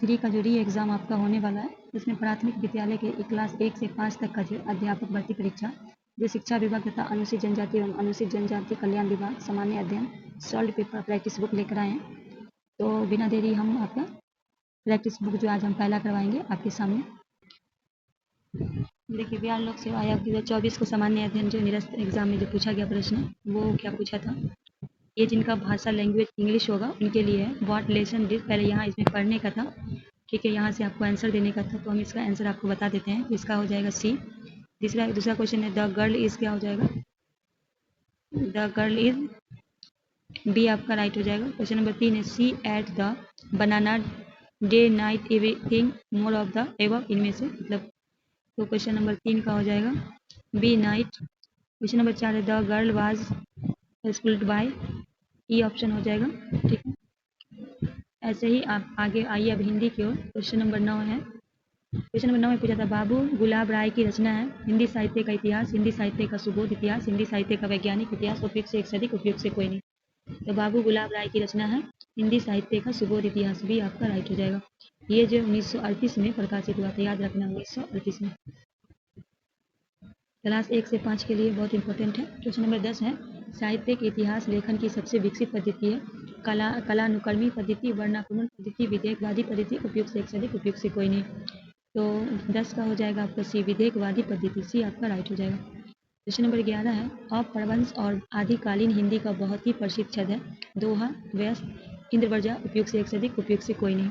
3 का जो री एग्ज़ाम आपका होने वाला है, इसमें प्राथमिक विद्यालय के क्लास 1 से 5 तक का जो अध्यापक भर्ती परीक्षा, जो शिक्षा विभाग तथा अनुसूचित जनजाति एवं अनुसूचित जनजाति कल्याण विभाग सामान्य अध्ययन सॉल्व पेपर प्रैक्टिस बुक लेकर आए हैं। तो बिना देरी हम आपका प्रैक्टिस बुक जो आज हम पहला करवाएंगे आपके सामने। देखिए, बिहार लोक सेवा आयोग 2024 को सामान्य अध्ययन जो निरस्त एग्जाम में जो पूछा गया प्रश्न वो क्या पूछा था। ये जिनका भाषा लैंग्वेज इंग्लिश होगा उनके लिए है। व्हाट लेसन डिड, पहले यहाँ इसमें पढ़ने का था, ठीक है, यहाँ से आपको आंसर देने का था, तो हम इसका आंसर आपको बता देते हैं। इसका हो जाएगा सी। दूसरा क्वेश्चन है द गर्ल इज, क्या हो जाएगा, द गर्ल इज, बी आपका राइट हो जाएगा। क्वेश्चन नंबर 3 है C at the banana day night everything more of the above, इनमें से मतलब, तो क्वेश्चन नंबर 3 का हो जाएगा बी नाइट। क्वेश्चन नंबर 4 है the girl was schooled by, E option हो जाएगा, ठीक है। ऐसे ही आप आगे आइए अब हिंदी की ओर। क्वेश्चन नंबर 9 है, क्वेश्चन नंबर 9 में पूछा था बाबू गुलाब राय की रचना है हिंदी साहित्य का इतिहास, हिंदी साहित्य का सुबोध इतिहास, हिंदी साहित्य का वैज्ञानिक इतिहास, उपयुक्त से एक से अधिक, उपयुक्त से कोई नहीं। तो बाबू गुलाब राय की रचना है हिंदी साहित्य का सुबोध इतिहास, भी आपका राइट हो जाएगा। ये जो 1938 में प्रकाशित हुआ था, याद रखना 1938 में। क्लास 1 से 5 के लिए बहुत इंपॉर्टेंट है। क्वेश्चन नंबर 10 है साहित्यिक इतिहास लेखन की सबसे विकसित पद्धति है कलानुक्रमी पद्धति, वर्णानुक्रमण पद्धति, विधेयकवादी पद्धति, उपयुक्त से एक से अधिक, उपयुक्त से कोई नहीं। तो 10 का हो जाएगा आपका सी, विधेयकवादी पद्धति, सी आपका राइट हो जाएगा। क्वेश्चन नंबर 11 है अपभ्रंश और आदिकालीन हिंदी का बहुत ही प्रसिद्ध शब्द है दोहा, व्यस्त, इंद्रवर्जा, उपयुक्त से एक से अधिक, उपयुक्त से कोई नहीं।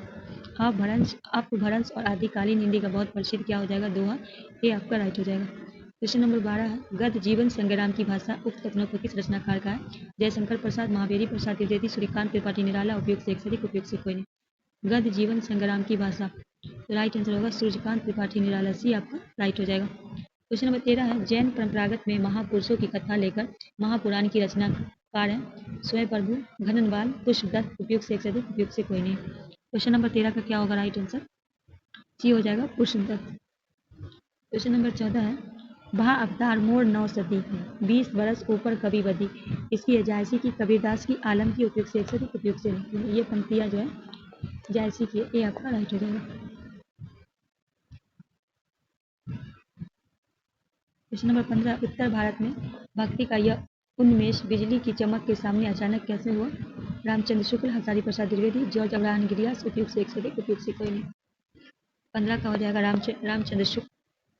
अपभ्रंश और आदिकालीन हिंदी का बहुत प्रसिद्ध क्या हो जाएगा, दोहा, ये आपका राइट हो जाएगा। क्वेश्चन नंबर 12 है गद्य जीवन संग्राम की भाषा उक्त कथनों पर किस रचनाकार का है, जयशंकर प्रसाद, महावीरी प्रसाद द्विवेदी, सूर्यकांत त्रिपाठी निराला, उपयुक्त से एक से अधिक, उपयुक्त से कोई नहीं। गद्य जीवन संग्राम की भाषा, राइट आंसर होगा सूर्यकांत त्रिपाठी निराला, सी आपका राइट हो जाएगा। क्वेश्चन नंबर 13 है जैन परंपरागत में महापुरुषों की कथा लेकर महापुराण की रचनाकार है स्वयं प्रभु, घननवाल, पुष्पदत्त, उपयुक्त से एक से अधिक, उपयुक्त से कोई नहीं। क्वेश्चन नंबर 13 का क्या होगा राइट आंसर, सी हो जाएगा पुष्पदत्त। क्वेश्चन नंबर 14 है भा अवतार मोर 9 सदी 20 बरस ऊपर कभी बदी, इसकी जायसी की, कबीरदास की, आलम की, उपयुक्त से एक से अधिक, उपयुक्त से नहीं। ये पंक्तियां जो है जायसी की, ये आपका राइट हो जाएगा। क्वेश्चन नंबर 15 उत्तर भारत में भक्ति का यह उन्मेष बिजली की चमक के सामने अचानक कैसे हुआ, रामचंद्र शुक्ल, हजारी प्रसाद द्विवेदी, जॉर्ज अब्राहम गिरियास, उपयुक्त से एक से अधिक, उपयुक्त से कोई नहीं। 15 का हो जाएगा रामचंद्र शुक्ल।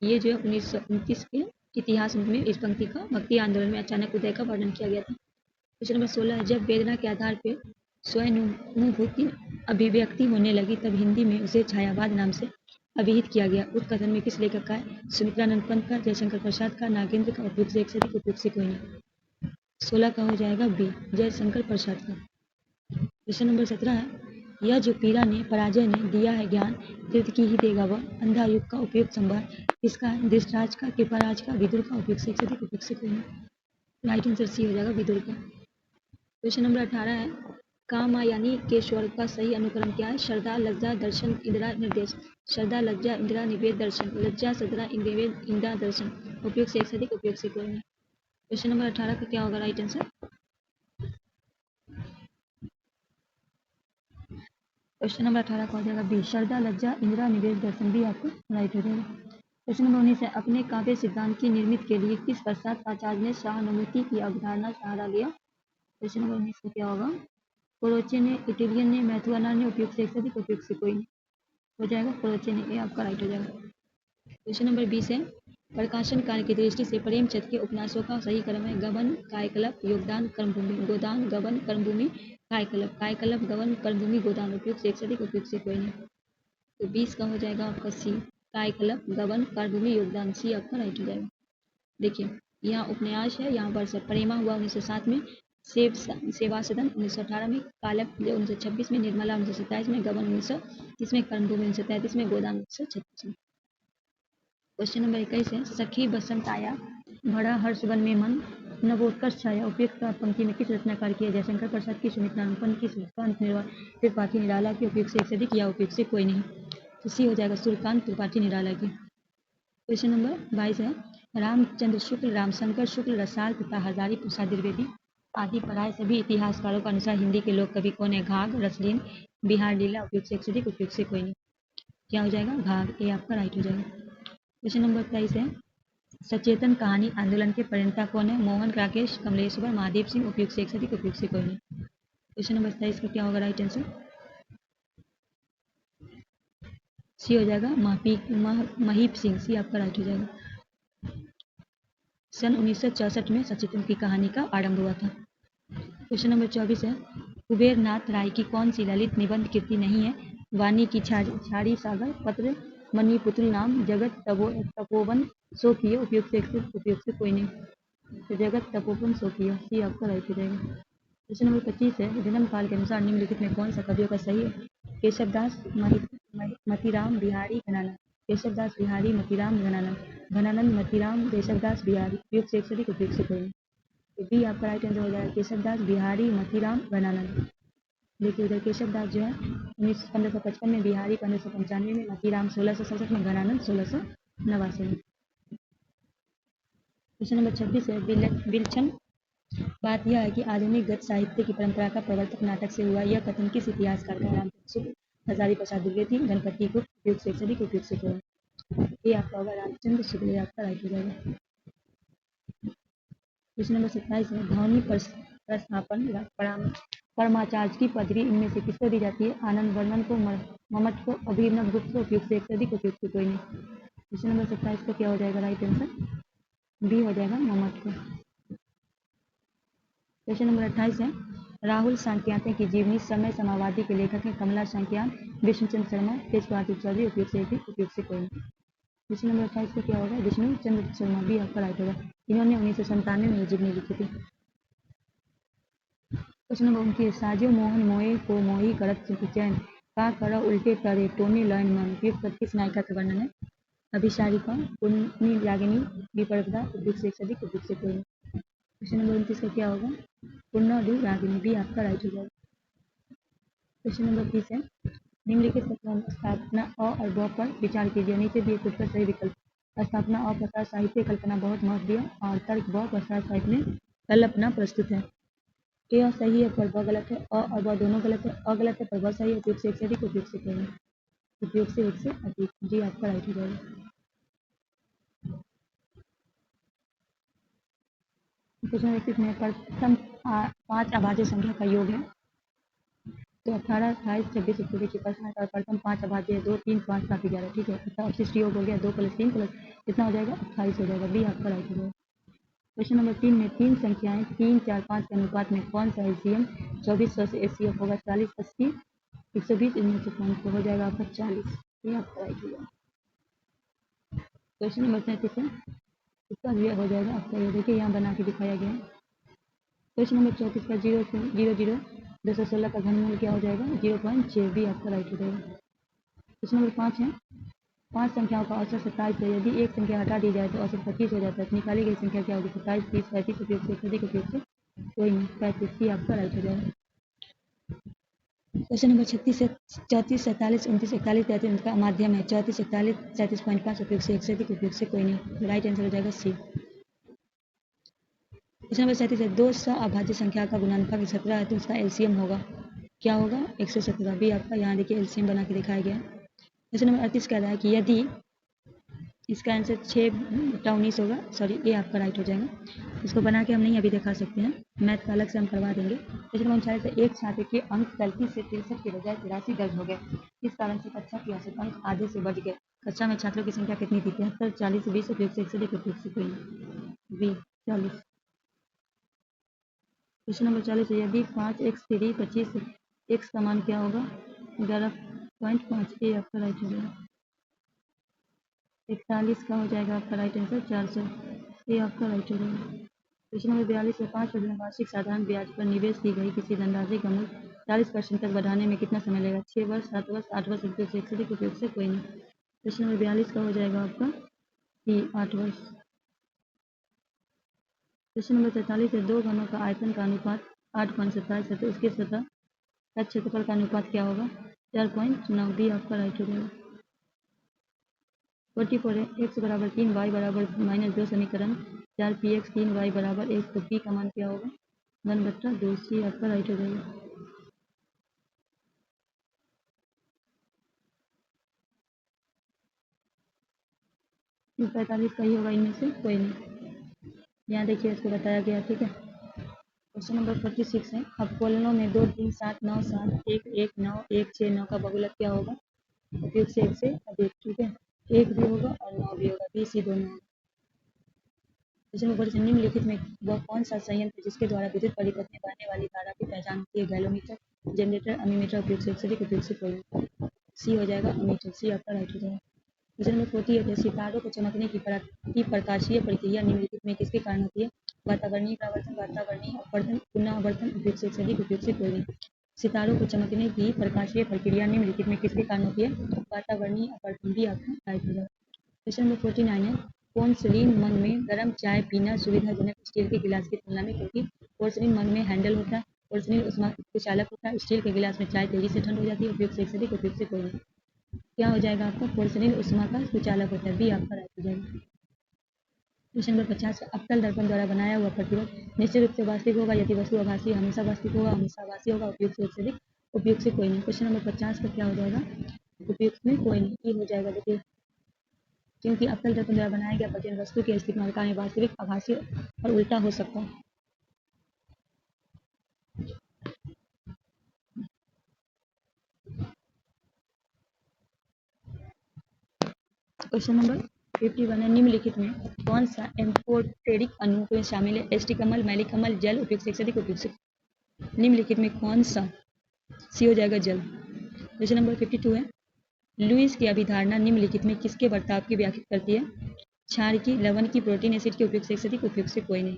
ये जो 1929 के इतिहास में इस पंक्ति का भक्ति आंदोलन में अचानक उदय का वर्णन किया गया था। क्वेश्चन नंबर 16 है जब वेदना के आधार पर स्वयनुभूति अभिव्यक्ति होने लगी तब हिंदी में उसे छायावाद नाम से अभिहित किया गया। उस कथन में किस लेखक का है, सुमित्रानंद पंत का, जयशंकर प्रसाद का, नागेंद्र का, उपयुक्त से एक से अधिक, उपयुक्त से कोई नहीं। 16 का हो जाएगा बी, जयशंकर प्रसाद का। क्वेश्चन नंबर 17 है यह जो पीड़ा ने पराजय ने दिया है ज्ञान तीर्थ की ही देगा वह, अंधा युग का उपयुक्त संभार किसका, धृतराज का, कृपाराज का, विदुर का, उपयुक्त से एक से अधिक, उपयुक्त से कोई नहीं। राइट आंसर सी हो जाएगा विदुर का। क्वेश्चन नंबर 18 है कामयानी के स्वर का सही अनुक्रम क्या है, श्रद्धा, लज्जा, दर्शन, इंदिरा, निर्देश। श्रद्धा, लज्जा, इंदिरा, निवेद, दर्शन, लज्जा, श्रद्धा, निवेद, इंदिरा, दर्शन, उपयुक्त से एक से अधिक, उपयुक्त से कोई नहीं। क्वेश्चन नंबर 18 का क्या होगा राइट आंसर, क्वेश्चन नंबर 18 का हो जाएगा बी, श्रद्धा, लज्जा, इंदिरा, निवेद, दर्शन, भी आपको राइट हो जाएगा। क्वेश्चन नंबर 19 है अपने काव्य सिद्धांत की निर्मित के लिए किस पश्चात आचार्य ने सहानुभूति की अवधारणा सहारा लिया। क्वेश्चन नंबर 19 का क्या होगा, कोरोचे ने, इटालियन ने, मैथुआना ने, उपयुक्त से एक से अधिक, उपयुक्त से कोई नहीं। हो जाएगा कोरोचे ने, ये आपका राइट हो जाएगा। क्वेश्चन नंबर 20 है प्रकाशन कार्य की दृष्टि से प्रेमचंद के उपन्यासों का सही क्रम है गबन, कायकल्प, योगदान, कर्मभूमि, गोदान, गबन, कर्मभूमि, कायकल्प, कायकल्प, गबन, कर्मभूमि, गोदान, उपयुक्त से एक से अधिक, उपयुक्त से कोई नहीं। तो 20 का हो जाएगा आपका सी, कायकल्प, गबन, कर्मभूमि, योगदान, सी आपका राइट हो जाएगा। देखिए यहाँ उपन्यास है, यहाँ पर प्रेमा हुआ 1907 में, सेवा सदन 1918 में, कालप 1926 में, निर्मला 1927 में, गबन 1930 में, कर्मभूमि 1933 में, गोदान 1936 में। क्वेश्चन नंबर 21 है सखी बसंत आया भरा हर्ष वन में मन नवोत्कर्ष छाया, उपयुक्त पंक्ति में किस रचनाकार की है, जयशंकर प्रसाद की, सुमित्रानंद पंत की, सूर्यकांत त्रिपाठी निराला की, उपयुक्त से एक से अधिक, या उपयुक्त से कोई नहीं। तो सी हो जाएगा सूर्यकांत त्रिपाठी निराला की। क्वेश्चन नंबर 22 है रामचंद्र शुक्ल, रामशंकर शुक्ल, रसाल तथा हजारी प्रसाद द्विवेदी आदि पढ़ाए सभी इतिहासकारों के अनुसार हिंदी के लोक कवि कौन है, घाघ, रसलीन, बिहार लीला, उपयुक्त से एक से अधिक, उपयुक्त से कोई नहीं। क्या हो जाएगा? घाघ। ए आपका राइट हो जाएगा। क्वेश्चन नंबर 23 है, सचेतन कहानी आंदोलन के प्रणेता कौन है? मोहन, राकेश, कमलेश्वर, महादेव सिंह, उपयुक्त से एक से अधिक, उपयुक्त से कोई नहीं। क्वेश्चन नंबर 27 का क्या होगा राइट आंसर? सी हो जाएगा, महीप सिंह। सी आपका राइट हो जाएगा। सन 1964 में सचेतन की कहानी का आरंभ हुआ था। क्वेश्चन नंबर 24 है, कुबेर नाथ राय की कौन सी ललित निबंध कृति नहीं है? वाणी की छाड़ी सागर, पत्र, मणिपुत्र नाम, जगत तपोवन सो किए, उपयुक्त से उपयुक्त से कोई नहीं। तो जगत तपोवन सो किए। सी आपका राइट हो जाएगा। क्वेश्चन नंबर 25 है, जन्म काल के अनुसार निम्नलिखित में कौन सा कवियों का सही है? केशवदास, मतीराम, बिहारी, घनानंद। केशवदास, बिहारी, मतीराम, घनानंद। घनानंद, मतीराम, केशवदास, बिहारी। उपयुक्त से एक से अधिक, उपयुक्त से कोई नहीं। तो बी आपका राइट आंसर हो जाएगा, केशवदास, बिहारी, मतीराम, घनानंद। देखिए उधर केशवदास जो है 1555 में, बिहारी 1595 में, मतीराम 1667 में, घनानंद 1689 में। क्वेश्चन नंबर 26 है, विलक्षण बात यह है कि आधुनिक गद्य साहित्य की परंपरा का प्रवर्तक नाटक से हुआ। यह कथन किस इतिहासकार का? रामचंद्र शुक्ल, हजारी प्रसाद द्विवेदी, गणपति गुप्त। उपयुक्त से एक से अधिक, उपयुक्त से कोई नहीं। ये आपका होगा रामचंद्र शुक्ल। आपका राइट हो जाएगा। क्वेश्चन नंबर 27 है, ध्वनि प्रस्थापन परमाचार्य की पदवी इनमें से किसको दी जाती है? आनंद वर्मन को, मम्मट को, अभिनव गुप्त को। उपयुक्त से एक से अधिक, उपयुक्त से कोई नहीं। क्वेश्चन नंबर 27 का क्या हो जाएगा राइट आंसर? बी हो जाएगा, मम्मट को। क्वेश्चन नंबर 28 है, राहुल सांक्याते की जीवनी समय समावादी के लेखक हैं? कमला सांक्यान, विष्णुचंद्र शर्मा, तेज बहादुर चौधरी। उपयुक्त से एक, उपयुक्त से कोई नहीं। क्वेश्चन नंबर 28 का क्या होगा? विष्णुचंद्र शर्मा। बी आपका राइट होगा। इन्होंने 1997 में जीवनी लिखी थी। क्वेश्चन नंबर 29, साजो मोहन मोए को मोही करत चैन, का कर उल्टे तरे टोने लयन मन। उपयुक्त किस नायिका का वर्णन है? अभिसारिका, पूर्णी रागिनी, विपर्वता। उपयुक्त से एक से अधिक, उपयुक्त से कोई नहीं। क्वेश्चन नंबर 29 का क्या होगा? पूर्णी रागिनी। बी आपका राइट हो जाएगा। क्वेश्चन नंबर 30 है, निम्नलिखित कथनों में स्थापना अ और ब पर विचार कीजिए। नीचे दिए कुछ का सही विकल्प। स्थापना अ, प्रसार साहित्य कल्पना बहुत महत्व दिया, और तर्क ब, प्रसार साहित्य में कल्पना प्रस्तुत है। ए सही है पर ब गलत है, अ और ब दोनों गलत है। अ गलत है पर ब सही है। उपयुक्त से एक से अधिक, उपयुक्त से कोई नहीं। उपयुक्त से एक से अधिक। जी आपका राइट हो जाएगा। क्वेश्चन 31 में प्रथम 5 अभाज्य संख्या का योग है। तो 18, 28, 26, 31। देखिए प्रश्न है, प्रथम 5 अभाज्य 2, 3, 5, 7, 11। ठीक है, इसका अवशिष्ट योग हो गया 2 + 3 + कितना हो जाएगा? 28 हो जाएगा। बी आपका राइट हो जाएगा। क्वेश्चन नंबर 3 में तीन संख्याएं 3, 4, 5 के अनुपात में कौन सा एलसीएम 2400 से एचसीएफ होगा? 40, 80, 120। इनमें से कौन सा हो जाएगा आपका? 40। ये आपका राइट हो जाएगा। क्वेश्चन नंबर 37 है, इसका भी हो जाएगा आपका। ये देखिए यहाँ बना के दिखाया गया है। क्वेश्चन नंबर 34 का 0 से 00 216 का घनमूल क्या हो जाएगा? 0.6। भी आपका राइट हो जाएगा। क्वेश्चन नंबर 5 है, 5 संख्याओं का औसत 27 है। यदि एक संख्या हटा दी जाए तो औसत 25 हो जाता है। निकाली गई संख्या क्या होगी? 27, 30, 35। उपयुक्त से अधिक, उपयुक्त से कोई नहीं। 35। ही आपका राइट हो जाएगा। क्वेश्चन नंबर 36 से 34, 47, 29, 41, 33 उनका माध्यम है। 34, 41, 37.5। उपयुक्त से एक से अधिक, उपयुक्त से कोई नहीं। राइट आंसर हो जाएगा सी। क्वेश्चन नंबर 37 है, 2 अभाज्य संख्या का गुणनफल 17 है तो उसका एलसीएम होगा? क्या होगा? 117। भी आपका यहाँ देखिए एलसीएम बना के दिखाया गया है। क्वेश्चन नंबर 38 कह रहा है कि यदि इसका आंसर 6/19 होगा। सॉरी, ये आपका राइट हो जाएगा। इसको बना के हम नहीं अभी दिखा सकते हैं, मैथ का अलग से हम करवा देंगे। क्वेश्चन नंबर 39 है, एक छात्र के अंक गलती से 63 के बजाय 83 दर्ज हो गए। इस कारण से कक्षा के औसत अंक आधे से बढ़ गए। कक्षा में छात्रों की संख्या कितनी थी? 73, 40, 20। उपयुक्त से एक से अधिक, उपयुक्त से कोई नहीं। बी 40। क्वेश्चन नंबर 40 है, यदि 5x3 25 x का मान क्या होगा? 11.5। ए आपका राइट हो जाएगा। 41 का हो जाएगा आपका राइट आंसर 400। ये आपका राइट हो जाएगा। क्वेश्चन नंबर 42 है, 5% वार्षिक साधारण ब्याज पर निवेश की गई किसी धनराशि का मूल्य 40% तक बढ़ाने में कितना समय लगेगा? 6 वर्ष, 7 वर्ष, 8 वर्ष। उपयोग से एक से अधिक, उपयोग से कोई नहीं। क्वेश्चन नंबर 42 का हो जाएगा आपका 8 वर्ष। क्वेश्चन नंबर 43 है, दो घनों का आयतन का अनुपात 8.27 है तो उसके सतह का क्षेत्रफल का अनुपात क्या होगा? 4.9। भी आपका राइट हो जाएगा। 44 है, x बराबर 3, y बराबर -2 समीकरण 4px 3y बराबर 1। तो p का मान क्या होगा? 1/2। सी आपका राइट हो जाएगा। 45 का ही होगा इनमें से कोई नहीं। यहाँ देखिए इसको बताया गया, ठीक है। क्वेश्चन नंबर 46 है, अवकलनों में 2, 3, 7, 9, 7, 1, 1, 9, 1, 6, 9 का बहुलक क्या होगा? उपयुक्त से एक से अधिक, ठीक है। 1 भी होगा और 9 भी होगा, 20 ही दोनों होगा। क्वेश्चन नंबर निम्नलिखित में वह कौन सा संयंत्र जिसके द्वारा विद्युत परिपथ में बहने वाली धारा की पहचान होती है? गैलोमीटर, जनरेटर, अमीमीटर, उपयुक्त से एक से अधिक, उपयुक्त से कोई नहीं। सी हो जाएगा अमीटर, सी आपका राइट हो जाएगा। क्वेश्चन नंबर 48 है, सितारों को चमकने की प्रकाशीय प्रक्रिया निम्नलिखित में किसके कारण होती है? वातावरणीय परावर्तन, वातावरणीय अपवर्तन, पुनः आवर्तन, उपयुक्त से एक से अधिक, उपयुक्त से कोई नहीं। सितारों को चमकने की प्रकाशीय प्रक्रिया निम्नलिखित में किसके कारण होती है? वातावरणीय अपवर्तन, भी आपका राइट हो जाएगा। क्वेश्चन नंबर 49 है, पोर्सिलीन मग में गर्म चाय पीना सुविधाजनक स्टील के गिलास की तुलना में, क्योंकि पोर्सिलीन मग में हैंडल होता है, पोर्सिलीन उष्मा कुचालक होता है, स्टील के गिलास में चाय तेजी से ठंड हो जाती है, उपयुक्त से एक से अधिक, उपयुक्त से कोई नहीं। क्या हो जाएगा आपका? पोर्सिलीन उष्मा का कुचालक होता है, बी आपका राइट हो जाएगा। क्वेश्चन नंबर 50, अवतल दर्पण द्वारा बनाया हुआ प्रतिबिंब निश्चित रूप से वास्तविक होगा यदि वस्तु आभासी, हमेशा वास्तविक होगा, हमेशा आभासी होगा, उपयुक्त से एक से अधिक, उपयुक्त से कोई नहीं। क्वेश्चन नंबर 50 का क्या हो जाएगा? उपयुक्त में कोई नहीं, ये हो जाएगा। देखिए, क्योंकि अवतल दर्पण द्वारा बनाया गया प्रतिबिंब वस्तु की स्थिति मात्रा में वास्तविक, आभासी और उल्टा हो सकता है। क्वेश्चन नंबर 51 है, निम्नलिखित में कौन सा एम्फोटेरिक अणु में शामिल है? एस्टिक अम्ल, मैलिक अम्ल, जल, उपयुक्त से एक से अधिक, उपयुक्त से। निम्नलिखित में कौन सा? सी हो जाएगा जल। क्वेश्चन नंबर 52 है, लुईस की अभिधारणा निम्नलिखित में किसके बर्ताव की व्याख्या करती है? क्षार की, लवण की, प्रोटीन एसिड की, उपयुक्त से एक से अधिक, उपयुक्त से कोई नहीं।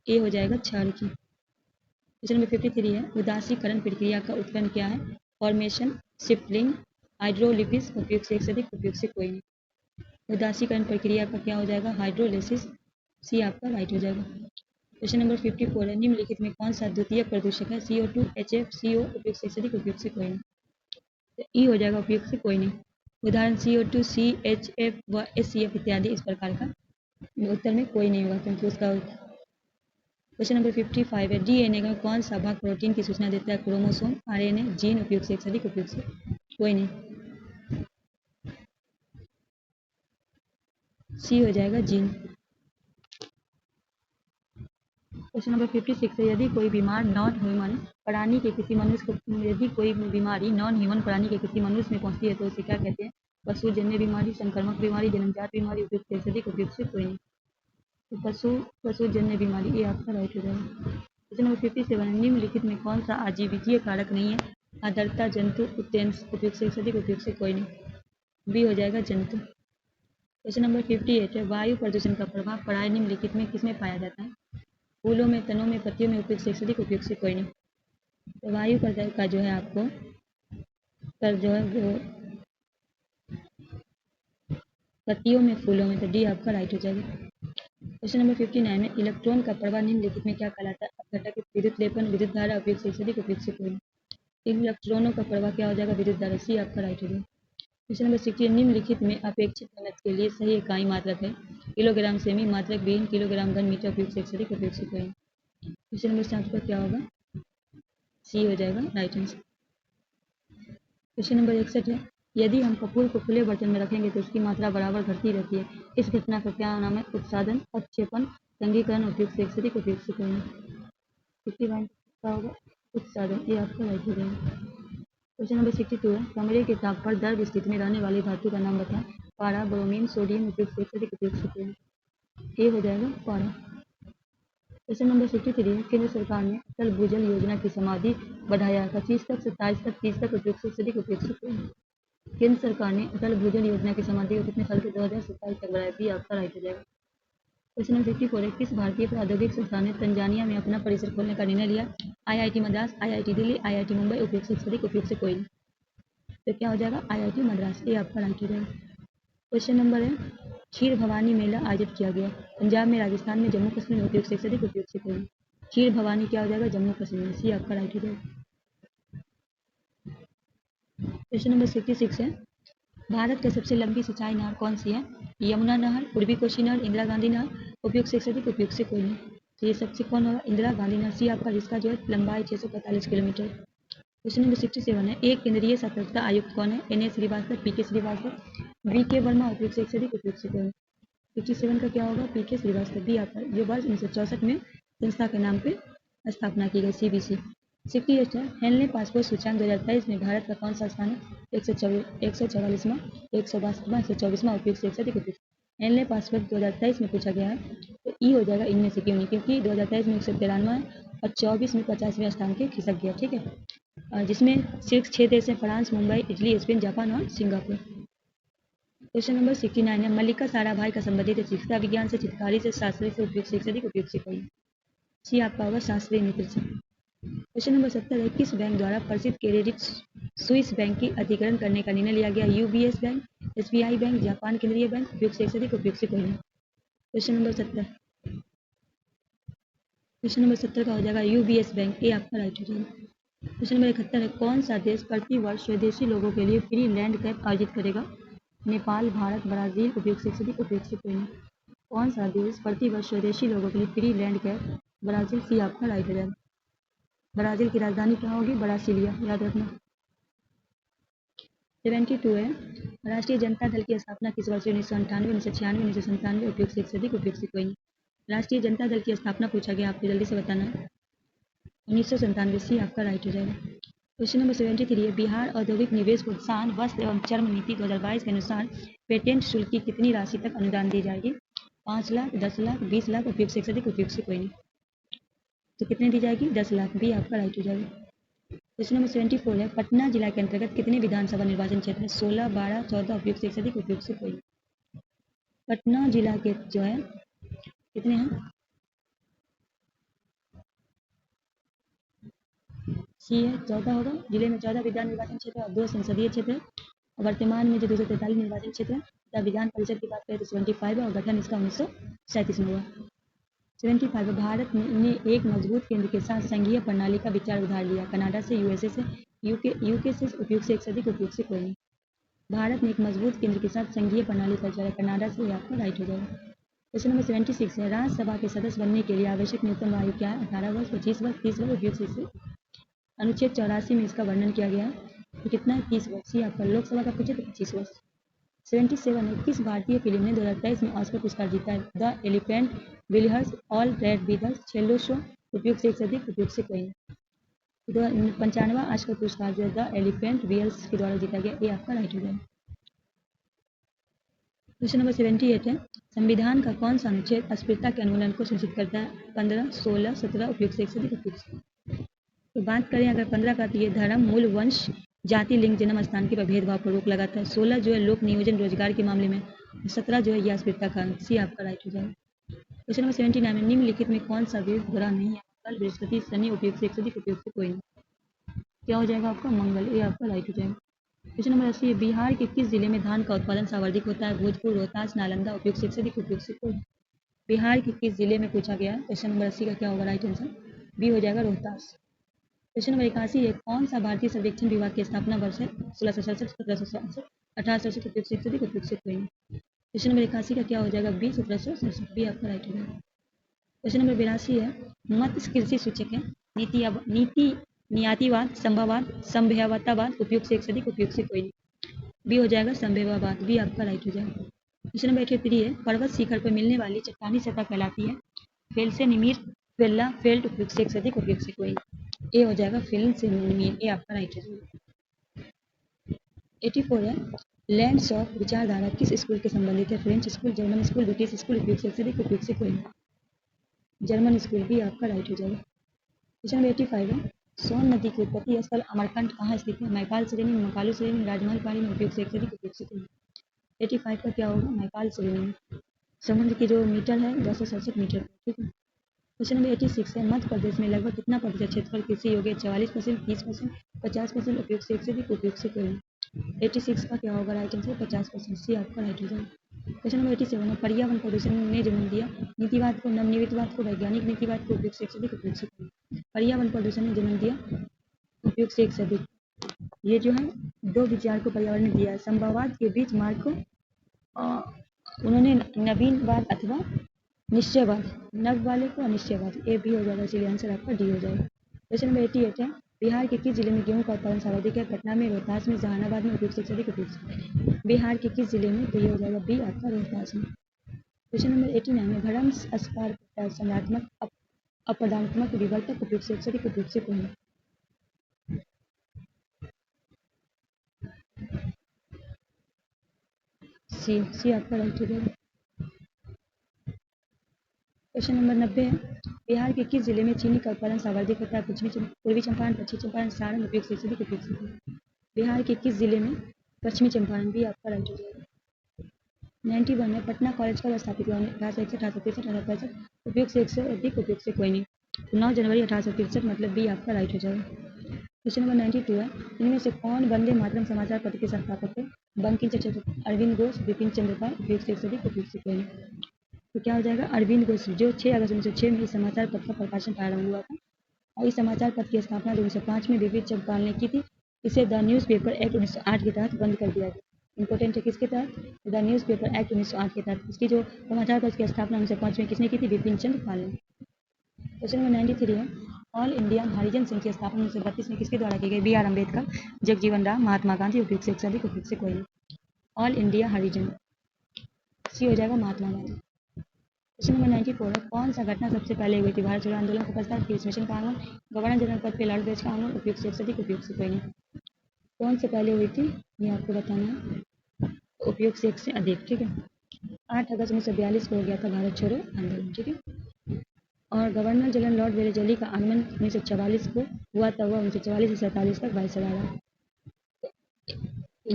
ए हो जाएगा क्षार की। क्वेश्चन नंबर 53 है, उदासीकरण प्रक्रिया का उत्पन्न क्या है? फॉर्मेशन, शिफ्टिंग, हाइड्रोलिसिस, उपयुक्त से एक से अधिक, उपयुक्त से कोई नहीं। उदासीकरण प्रक्रिया का क्या हो जाएगा? हाइड्रोलिसिस, सी आपका राइट हो जाएगा। क्वेश्चन नंबर 54 है, निम्नलिखित में कौन सा द्वितीयक प्रदूषक है? CO2, HFCO, उपयुक्त से एक से अधिक, उपयुक्त से कोई नहीं। तो ई हो जाएगा उपयुक्त से कोई नहीं। उदाहरण CO2, CHF व SCF इत्यादि इस प्रकार का। उत्तर में कोई नहीं होगा क्योंकि उसका। क्वेश्चन नंबर 55 है, DNA का कौन सा भाग प्रोटीन की सूचना देता है? क्रोमोसोम, RNA, जीन, उपयुक्त से एक से अधिक, उपयुक्त से कोई नहीं। सी हो जाएगा जीन। क्वेश्चन नंबर 56 है, यदि कोई बीमार नॉन ह्यूमन प्राणी के किसी मनुष्य को यदि कोई बीमारी नॉन ह्यूमन प्राणी के किसी मनुष्य में पहुंचती है तो उसे क्या कहते हैं? पशुजन्य बीमारी, संक्रामक बीमारी, जन्मजात बीमारी, उपयुक्त से अधिक, उपयुक्त से कोई नहीं। तो पशुजन्य बीमारी, ये आपका राइट हो जाएगा। क्वेश्चन नंबर 57 है, निम्नलिखित में कौन सा आजीविकीय कारक नहीं है? आर्द्रता, जंतु, उत्तेंश, उपयुक्त से अधिक, उपयुक्त से कोई नहीं। बी हो जाएगा जंतु। क्वेश्चन नंबर 58 है, वायु प्रदूषण का प्रभाव प्राय निम्नलिखित में किसमें पाया जाता है? फूलों में, तनों में, पत्तियों में, उपयुक्त से अधिक, उपयुक्त से कोई नहीं। तो वायु का जो है आपको पर जो है वो पत्तियों में, फूलों में, तो डी आपका राइट हो जाएगा। क्वेश्चन नंबर 59 में, इलेक्ट्रॉन का प्रवाह निम्नलिखित में क्या कहलाता है? अपघटक, विद्युत लेपन, विद्युत धारा, उपयुक्त से अधिक, उपयुक्त से कोई नहीं। इलेक्ट्रॉनों का प्रवाह क्या हो जाएगा? विद्युत धारा, सी आपका राइट हो जाएगा। क्वेश्चन नंबर 60, निम्नलिखित में अपेक्षित घनत्व के लिए सही इकाई मात्रक है? किलोग्राम, सेमी, मात्रक विहीन, किलोग्राम घन मीटर, उपयुक्त से अधिक, उपयुक्त से कोई नहीं। क्वेश्चन नंबर 60 का क्या होगा? सी हो जाएगा राइट आंसर। क्वेश्चन नंबर 61 है, यदि हम कपूर को खुले बर्तन में रखेंगे तो उसकी मात्रा बराबर घटती रहती है, इस घटना का क्या नाम है? उत्सादन, अक्षेपण, संघीकरण, उपयुक्त से अधिक, उपयुक्त से कोई नहीं। 51 क्या होगा? उत्सादन, ये आपका राइट हो जाएगा। क्वेश्चन नंबर 62 है, कमरे के ताप पर द्रव स्थिति में रहने वाली धातु का नाम बताएं? पारा, ब्रोमीन, सोडियम, उपयुक्त से अधिक, उपयुक्त से कोई नहीं। ये हो जाएगा पारा। क्वेश्चन नंबर 63 है, केंद्र सरकार ने अटल भूजल योजना की समाधि बढ़ाया 25 तक, 27 तक, 30 तक, उपयुक्त से अधिक, उपयुक्त से कोई नहीं। केंद्र सरकार ने अटल भूजल योजना की समाधि को कितने साल से 2027 तक बढ़ाया? भी आपका राइट हो जाएगा। क्वेश्चन नंबर 54 है, किस भारतीय प्रौद्योगिक संस्थान ने तंजानिया में अपना परिसर खोलने का निर्णय लिया? IIT Madras, IIT Delhi, IIT Mumbai, उपयुक्त से अधिक, उपयुक्त से कोई नहीं। तो क्या हो जाएगा? IIT मद्रास, ये आपका राइट हो जाएगा। क्वेश्चन नंबर है, खीर भवानी मेला आयोजित किया गया पंजाब में, राजस्थान में, जम्मू कश्मीर में, उपयुक्त से अधिक, उपयुक्त से कोई नहीं। खीर भवानी क्या हो जाएगा? जम्मू कश्मीर में, सी आपका राइट हो जाएगा। क्वेश्चन नंबर 66 है, भारत की सबसे लंबी सिंचाई नहर कौन सी है? यमुना नहर, पूर्वी कोशी नहर, इंदिरा गांधी नहर, उपयुक्त से अधिक, उपयुक्त से कोई नहीं। तो ये सबसे कौन होगा? इंदिरा गांधी नहर, सी आपका, जिसका जो है लंबाई 645 किलोमीटर। क्वेश्चन नंबर 67 है, एक केंद्रीय सतर्कता आयुक्त कौन है? NA Srivastava, PK Srivastava, VK Verma, उपयुक्त से अधिक, उपयुक्त से कोई नहीं। 57 का क्या होगा, पी के श्रीवास्तव, बी आपका, जो वर्ष 1964 में संस्था के नाम पे स्थापना की गई, CBC। 68 है, हेनले पासपोर्ट सूचांक 2023 में भारत का कौन सा स्थान है, 144वां, 162वां, 124वां, उपयुक्त से एक से अधिक उपयुक्त। हेनले पासपोर्ट 2023 में पूछा गया है, तो ई हो जाएगा इनमें से क्यों नहीं, क्योंकि 2023 में 193 और 24 में 50वें स्थान के खिसक गया, ठीक है। जिसमें शीर्ष 6 देश हैं, France, Mumbai, Italy, Spain, Japan और सिंगापुर। क्वेश्चन नंबर 69 है, मल्लिका साराभाई का संबंधित है चिकित्सा विज्ञान से, चित्रकारी से, शास्त्री से, उपयुक्त से अधिक उपयुक्त से कोई। सी आपका होगा शास्त्रीय नृत्य से। क्वेश्चन नंबर 70 है, किस बैंक द्वारा प्रसिद्ध क्रेडिट स्विस बैंक की अधिग्रहण करने का निर्णय लिया गया, UBS bank, SBI bank, Japan केंद्रीय बैंक, उपयुक्त से अधिक उपयुक्त से कोई नहीं। क्वेश्चन नंबर 70, क्वेश्चन नंबर 70 का हो जाएगा UBS बैंक, ए आपका राइट हो जाएगा। क्वेश्चन नंबर 71 है, कौन सा देश प्रति वर्ष स्वदेशी लोगों के लिए फ्री लैंड कैप आयोजित करेगा, नेपाल, भारत, ब्राजील, उपयुक्त से अधिक उपयुक्त से कोई नहीं। कौन सा देश प्रति वर्ष स्वदेशी लोगों के लिए फ्री लैंड कैप, ब्राजील, सी आपका राइट हो जाएगा। ब्राजील की राजधानी क्या होगी, ब्रासिलिया, याद रखना। 72 है, राष्ट्रीय जनता दल की स्थापना किस वर्ष, 1998, 1996, 1997, उपयुक्त से एक से अधिक उपयुक्त से कोई नहीं। राष्ट्रीय जनता दल की स्थापना पूछा गया, आपको जल्दी से बताना है, 1997, सी आपका राइट हो जाएगा। क्वेश्चन नंबर 73 है, बिहार औद्योगिक निवेश प्रोत्साहन वस्त्र एवं चर्म नीति 2022 के अनुसार पेटेंट शुल्क की कितनी राशि तक अनुदान दी जाएगी, 5 लाख, 10 लाख, 20 लाख, उपयुक्त से एक से अधिक उपयुक्त से कोई नहीं। तो कितने दी जाएगी, 10 लाख, बी आपका राइट हो जाएगा। क्वेश्चन नंबर 74 है, पटना जिला के अंतर्गत कितने विधानसभा निर्वाचन क्षेत्र है, 16, 12, 14, उपयुक्त से एक से अधिक उपयुक्त से कोई। पटना जिला के जो है कितने हैं, सी है 14 होगा, जिले में 14 विधान निर्वाचन क्षेत्र और 2 संसदीय क्षेत्र है। वर्तमान में जो 243 निर्वाचन क्षेत्र है, तथा विधान परिषद की बात करें तो 75 है, और गठन इसका 1937 में हुआ। 75 भारत ने एक मजबूत केंद्र के साथ संघीय प्रणाली का विचार उधार लिया, कनाडा से, USA से, यूके से, उपयुक्त से एक से अधिक उपयुक्त से कोई नहीं। भारत ने एक मजबूत केंद्र के साथ संघीय प्रणाली का विचार, कनाडा से, आपका राइट हो जाएगा। क्वेश्चन नंबर 76 है, राज्यसभा के सदस्य बनने के लिए आवश्यक न्यूनतम आयु क्या है, 18 वर्ष, 25 वर्ष, 30 वर्ष, उपयुक्त से। अनुच्छेद 84 में इसका वर्णन किया गया है, तो कितना है, 30 वर्ष, ये आपका लोकसभा का पूछे तो 25 वर्ष। 77 है, किस भारतीय फिल्म ने 2023 में ऑस्कर पुरस्कार जीता है, the elephant, Villiers, all red withers, छेल्लो show, उपयुक्त से एक से अधिक उपयुक्त से कोई नहीं। 95वां ऑस्कर पुरस्कार जो है द एलिफेंट वियर्स के द्वारा जीता गया, ये आपका राइट हो जाएगा। क्वेश्चन नंबर 78 है, संविधान का कौन सा अनुच्छेद अस्पृश्यता के उन्मूलन को सुनिश्चित करता है, 15, 16, 17, उपयुक्त से एक से अधिक उपयुक्त। तो बात करें अगर 15 का, तो ये धर्म, मूल, वंश, जाति, लिंग, जन्म स्थान के भेदभाव पर रोक लगाता है। 16 जो है लोक नियोजन रोजगार के मामले में, 17 जो है यह अस्पृश्यता का, सी आपका राइट हो जाएगा। क्वेश्चन नंबर 79 में निम्नलिखित में कौन सा ग्रह बुरा नहीं है, मंगल, बृहस्पति, शनि, उपयुक्त से एक से अधिक उपयुक्त से कोई नहीं। क्या हो जाएगा आपका, मंगल, ये आपका राइट हो जाएगा। क्वेश्चन नंबर 80 है, बिहार के किस जिले में धान का उत्पादन सर्वाधिक होता है, भोजपुर, रोहतास, नालंदा, उपयुक्त से एक से अधिक उपयुक्त से कोई। बिहार के किस जिले में पूछा गया है, क्वेश्चन नंबर 80 का क्या होगा राइट आंसर, बी हो जाएगा, रोहतास। क्वेश्चन नंबर 81 है, कौन सा भारतीय सर्वेक्षण विभाग की स्थापना वर्ष है, 1667, 1767, 1867, उपयुक्त से एक से अधिक उपयुक्त से कोई नहीं। क्वेश्चन नंबर 81 का क्या हो जाएगा, बी, 1767, बी आपका राइट हो जाएगा। क्वेश्चन नंबर 82 है, मत कृषि सूचक है, नीति नियतिवाद, संभववाद, संभाव्यतावाद, उपयुक्त से एक से अधिक उपयुक्त से कोई नहीं। बी हो जाएगा संभाव्यवाद, बी आपका राइट हो जाएगा। क्वेश्चन नंबर 83 है, पर्वत शिखर पर मिलने वाली चट्टानी सतह कहलाती है, फेल से निमीर, फेल्ला, फेल्ट, उपयुक्त से एक से अधिक उपयुक्त से कोई। ए हो जाएगा फिल्म से निमीर, ए आपका राइट हो जाएगा। 84 है, लैंड्स ऑफ विचारधारा किस स्कूल के संबंधित है, French school, German school, British school, उपयुक्त से एक से अधिक उपयुक्त से कोई। जर्मन स्कूल, भी आपका राइट हो जाएगा। क्वेश्चन नंबर 85 है, सोन नदी के उत्पत्ति स्थल अमरकंट कहाँ स्थित है, मैकाल श्रेणी में, मकालू श्रेणी में, राजमहल पहाड़ी में, उपयुक्त से एक से अधिक उपयुक्त से कोई। 85 का क्या होगा, मैकाल श्रेणी में। समुद्र की जो मीटर है 267 मीटर, ठीक है। क्वेश्चन नंबर 86 है, मध्य प्रदेश में लगभग कितना प्रतिशत क्षेत्रफल कृषि योग्य, 44%, 30%, 50%, उपयुक्त से एक से अधिक उपयुक्त से कोई। 86 का क्या होगा राइट आंसर, 50%, सी आपका राइट हो जाएगा। क्वेश्चन नंबर 87 है, पर्यावरण प्रदूषण ने जन्म दिया, नीतिवाद को, नवनिर्मितवाद को, वैज्ञानिक नीतिवाद को, उपयुक्त से एक से अधिक उपयुक्त से कोई। पर्यावरण प्रदूषण ने जन्म दिया, उपयुक्त से एक से अधिक। ये जो है दो विचार को पर्यावरण ने दिया है, संभववाद के बीच मार्ग को उन्होंने नवीनवाद अथवा निश्चयवाद, नव वाले को अनिश्चयवाद, ए भी हो जाएगा, इसलिए आंसर आपका डी हो जाएगा। क्वेश्चन नंबर 88 है, बिहार के किस जिले में गेहूं का उत्पादन सर्वाधिक है, पटना में, रोहतास में, जहानाबाद में, उपयुक्त से अधिक उपयुक्त। बिहार के किस जिले में, तो ये हो जाएगा बी आपका, रोहतास में। क्वेश्चन नंबर 89 में भ्रम अस्पार संज्ञानात्मक अपवादात्मक विवर्तक उपयोग से अत्यधिक उपयोग से कौन है? सी आपका राइट हो जाएगा। क्वेश्चन नंबर 90 है बिहार के किस जिले में चीनी का उत्पादन सर्वाधिक होता है? पूर्वी चंपारण, पश्चिमी चंपारण, सारण, उपयोग से अधिक उपयोग से कौन? बिहार के किस जिले में? पश्चिमी चंपारण, भी आपका राइट हो जाएगा। 91 में पटना कॉलेज कब स्थापित हुआ? 1861, 1863, 1865, उपयोग से एक से अधिक, उपयोग से कोई नहीं। 9 जनवरी 1863, मतलब बी आपका राइट हो जाएगा। क्वेश्चन नंबर 92 है इनमें से कौन वंदे मातरम समाचार पत्र के संस्थापक थे? बंकिम चंद्र, अरविंद घोष, बिपिन चंद्र पाल, उपयोग से एक से अधिक, उपयोग से कोई नहीं। तो क्या हो जाएगा? अरविंद घोष, जो 6 अगस्त 1906 में इस समाचार पत्र का प्रकाशन प्रारंभ हुआ था और इस समाचार पत्र की स्थापना 1905 में बिपिन चंद्र पाल ने की थी। इसे द न्यूज़ पेपर एक्ट 1908 के तहत बंद कर दिया गया। इंपॉर्टेंट है किसके तहत? द न्यूज़ पेपर एक्ट 1908 के तहत। इसकी जो समाचार पत्र की स्थापना 1905 में किसने की थी? बिपिन चंद्र पाल ने। क्वेश्चन नंबर 93 है ऑल इंडिया हरिजन संघ की स्थापना 1932 में किसके द्वारा की गई? बी आर अम्बेडकर, जगजीवन राम, महात्मा गांधी, उपयोग से एक से अधिक, उपयोग से कोई नहीं। ऑल इंडिया हरिजन, सी हो जाएगा महात्मा गांधी। क्वेश्चन नंबर 94 है कौन सा घटना सबसे पहले हुई थी? भारत छोड़ो आंदोलन का प्रस्ताव, पीस मिशन का आगमन, गवर्नर जनरल पद पे लॉर्ड बेंच का आगमन, उपयोग से एक से अधिक, उपयोग से कोई नहीं। कौन से पहले हुई थी ये आपको बताना है। उपयोग से एक से अधिक, ठीक है। 8 अगस्त 1942 को हो गया था भारत छोड़ो आंदोलन, ठीक है। और गवर्नर जनरल लॉर्ड वेलेजली का आगमन 1944 को हुआ था, वह 1944 से 47 तक वायसराय रहा।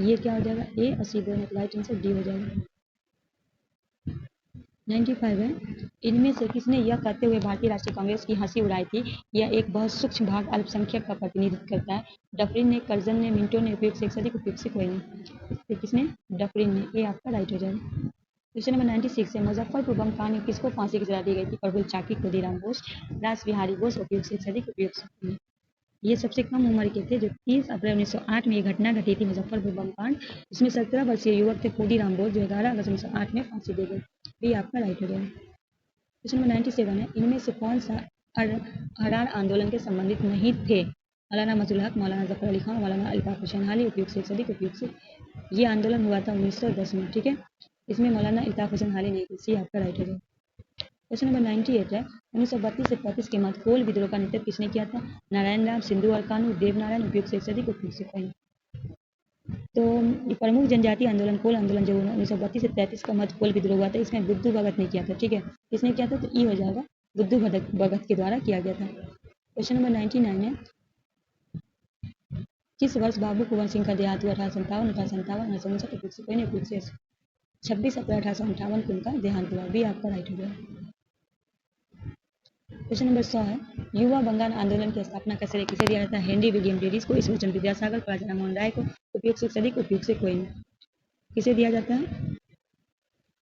ये क्या हो जाएगा? ए और सी दोनों राइट आंसर डी हो जाएगा। 95 है इनमें से किसने यह कहते हुए भारतीय राष्ट्रीय कांग्रेस की हंसी उड़ाई थी यह एक बहुत सूक्ष्म भाग अल्पसंख्यक का प्रतिनिधित्व करता है? डफरिन ने, कर्जन ने, मिंटो ने, उपयोग से एक से अधिक, उपयोग से कोई नहीं। तो किसने? डफरिन ने, ये आपका राइट हो जाएगा। क्वेश्चन नंबर 96 है मुजफ्फरपुर बम कांड में किसको फांसी की सजा दी गई थी? प्रफुल्ल चाकी, खुदीराम बोस, रास बिहारी बोस, उपयोग से एक से अधिक, उपयोग से कोई नहीं। ये सबसे कम उम्र के थे जो 30 अप्रैल 1908 में ये घटना घटी थी मुजफ्फरपुर बम कांड। इसमें 17 वर्षीय युवक थे खुदीराम बोस जो 11 अगस्त 1908 में फांसी दे गए। ये आपका राइट हो जाएगा। क्वेश्चन नंबर 97 है इनमें से कौन सा अरार आंदोलन के संबंधित नहीं थे? मौलाना मजरुल हक, मौलाना जफर अली खान, मौलाना अल्ताफ हुसैन हाली, उपयोग से एक से अधिक, उपयोग से। ये आंदोलन हुआ था 1910 में, ठीक है। इसमें मौलाना अल्ताफ हुसैन हाली नहीं थे, सी आपका राइट हो जाएगा। क्वेश्चन नंबर 98 है 1932 से 35 के मध्य कोल विद्रोह का नेतृत्व किसने किया था? नारायण राव, सिंधु और कानू, देवनारायण, उपयोग से एक से अधिक, उपयोग से कोई नहीं। तो प्रमुख जनजातीय आंदोलन कोल आंदोलन जो 1932 से 33 का मध्य कोल विद्रोह हुआ था इसमें बुद्धू भगत ने किया था, ठीक है। किसने किया था? तो ई हो जाएगा, बुद्धू भगत के द्वारा किया गया था। क्वेश्चन नंबर 99 है किस वर्ष बाबू कुंवर सिंह का देहांत हुआ? 1857, 1857, 1959, उपयोग से कोई नहीं, उपयोग से 26 अप्रैल 1858 को उनका देहांत हुआ, भी आपका राइट हो गया। क्वेश्चन नंबर 100 है युवा बंगाल आंदोलन की स्थापना का श्रेय किसे दिया जाता है? हेनरी विलियम डेरिस को, ईश्वरचंद्र विद्यासागर, राजा राममोहन राय को, उपयोग से अधिक, उपयोग से कोई नहीं। किसे दिया जाता है?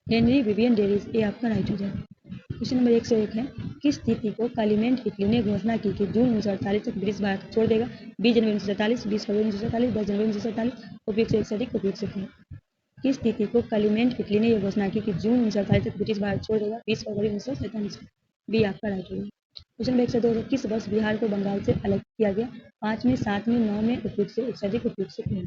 हेनरी विवियन डेरिस, ये आपका राइट हो जाएगा। क्वेश्चन नंबर 101 है किस तिथि को क्लीमेंट इटली ने घोषणा की कि जून 1948 तक ब्रिटिश भारत छोड़ देगा? 20 जनवरी 1947, 20 फरवरी 1947, 10 जनवरी 1947, उपयोग से एक से अधिक, उपयोग से कोई। किस तिथि को क्लीमेंट इटली ने यह घोषणा की कि जून 1948 तक ब्रिटिश भारत छोड़ देगा? 20 फरवरी 1947, बी आपका राइट होगा। क्वेश्चन नंबर 102 है किस वर्ष बिहार को बंगाल से अलग किया गया? 5 में, 7 में, 9 में, उपयोग से एक से अधिक, उपयोग से कोई।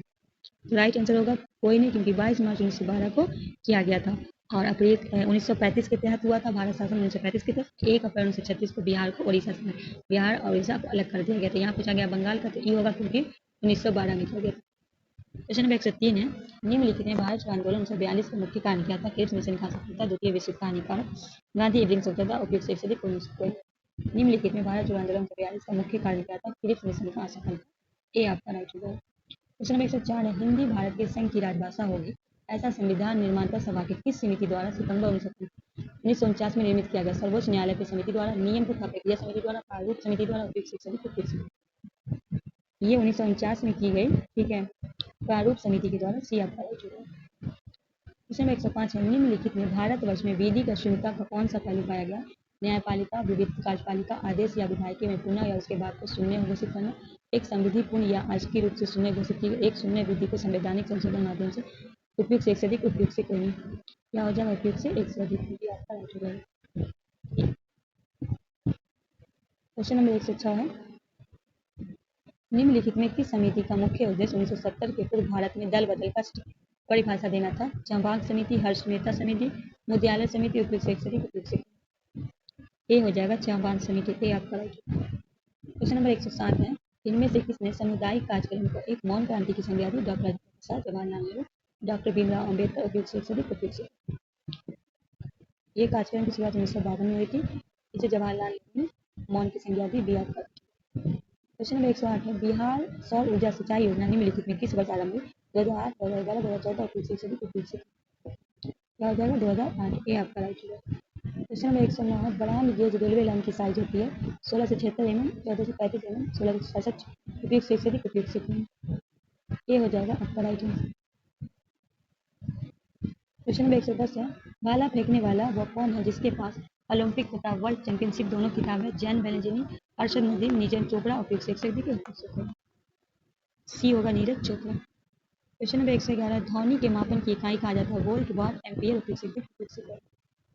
तो राइट आंसर होगा कोई नहीं, क्योंकि 22 मार्च 1912 को किया गया था और अप्रैल 1935 के तहत हुआ था भारत शासन 1935 के तहत। 1 अप्रैल 1936 को बिहार को उड़ीसा से, बिहार और उड़ीसा को अलग कर दिया गया था। यहाँ पूछा गया बंगाल का, तो ये होगा क्योंकि 1912 में किया गया था। क्वेश्चन नंबर 103 है निम्नलिखित में भारत छोड़ो आंदोलन 1942 का मुख्य कारण क्या था? क्रिप्स मिशन का सफलता, द्वितीय विश्व युद्ध का हानिकारक, गांधी इवनिंग स्वतंत्रता, उपयोग से एक से अधिक, कोई। निम्नलिखित में भारत छोड़ो आंदोलन 1942 का मुख्य कारण क्या था? क्रिप्स मिशन का असफलता, ए आपका राइट होगा। क्वेश्चन नंबर 104 है हिंदी भारत के संघ की राजभाषा होगी ऐसा संविधान निर्माता सभा की किस समिति द्वारा सितंबर 1949 में निर्मित किया गया? सर्वोच्च न्यायालय की समिति द्वारा, नियम तथा प्रक्रिया समिति द्वारा, प्रारूप समिति द्वारा, उपयोग से एक से अधिक, उपयोग से। ये 1949 में की गई, ठीक है, प्रारूप समिति के द्वारा, सी आपका राइट होगा। क्वेश्चन नंबर 105 है निम्नलिखित में भारतवर्ष में विधि शून्यता का कौन सा पहलू पाया गया? न्यायपालिका, विविध कार्यपालिका, आदेश या विधायिका में पुनः या उसके बाद को शून्य घोषित करना, एक संविधि पूर्ण या आंशिक रूप से शून्य घोषित की, एक शून्य विधि को संवैधानिक संशोधन माध्यम से, उपयोग से एक से अधिक, उपयोग से कोई नहीं। क्या हो जाएगा? उपयोग से एक से अधिक, क्योंकि आपका राइट हो जाएगा। क्वेश्चन नंबर 106 है निम्नलिखित में किस समिति का मुख्य उद्देश्य 1970 के पूर्व भारत में दल बदल का परिभाषा देना था? चंपाक समिति, हर्ष मेहता समिति, मुद्यालय समिति उपयुक्त से एक से अधिक उपयुक्त से ए हो जाएगा चौपाल समिति ए आपका राइट। क्वेश्चन नंबर 107 है इनमें से किसने सामुदायिक कार्यक्रम को एक मौन क्रांति की संज्ञा दी? डॉक्टर राजेंद्र प्रसाद, जवाहरलाल नेहरू, डॉक्टर भीमराव अम्बेडकर, उपयुक्त से एक से अधिक उपयुक्त से। ये कार्यक्रम की शुरुआत 1952 में हुई थी। इसे जवाहरलाल नेहरू ने मौन की संज्ञा दी बी आपका। क्वेश्चन नंबर 108 है बिहार सौर ऊर्जा सिंचाई योजना निम्नलिखित में किस वर्ष आरंभ हुई? 2008, 2011, 2014, उपयुक्त से एक से अधिक उपयुक्त से क्या हो जाएगा? 2008 ए आपका राइट होगा। क्वेश्चन नंबर 109 है ब्रॉड गेज रेलवे लाइन की साइज होती है 16 से 76 mm, 14 से 35 mm, 16 से 66, उपयुक्त से एक से अधिक उपयुक्त से ये हो जाएगा आपका राइट आंसर। क्वेश्चन नंबर 110 है भाला फेंकने वाला वो कौन है जिसके पास ओलंपिक तथा वर्ल्ड चैंपियनशिप दोनों खिताब है? जैन बेनजीनी, अरशद नदीम, नीरज चोपड़ा, उपयुक्त से एक से अधिक उपयुक्त से सी होगा नीरज चोपड़ा। क्वेश्चन नंबर 111 ध्वनि के मापन की इकाई कहा जाता है? वोल्ट, वाट, एम्पियर, उपयुक्त से उपयुक्त से।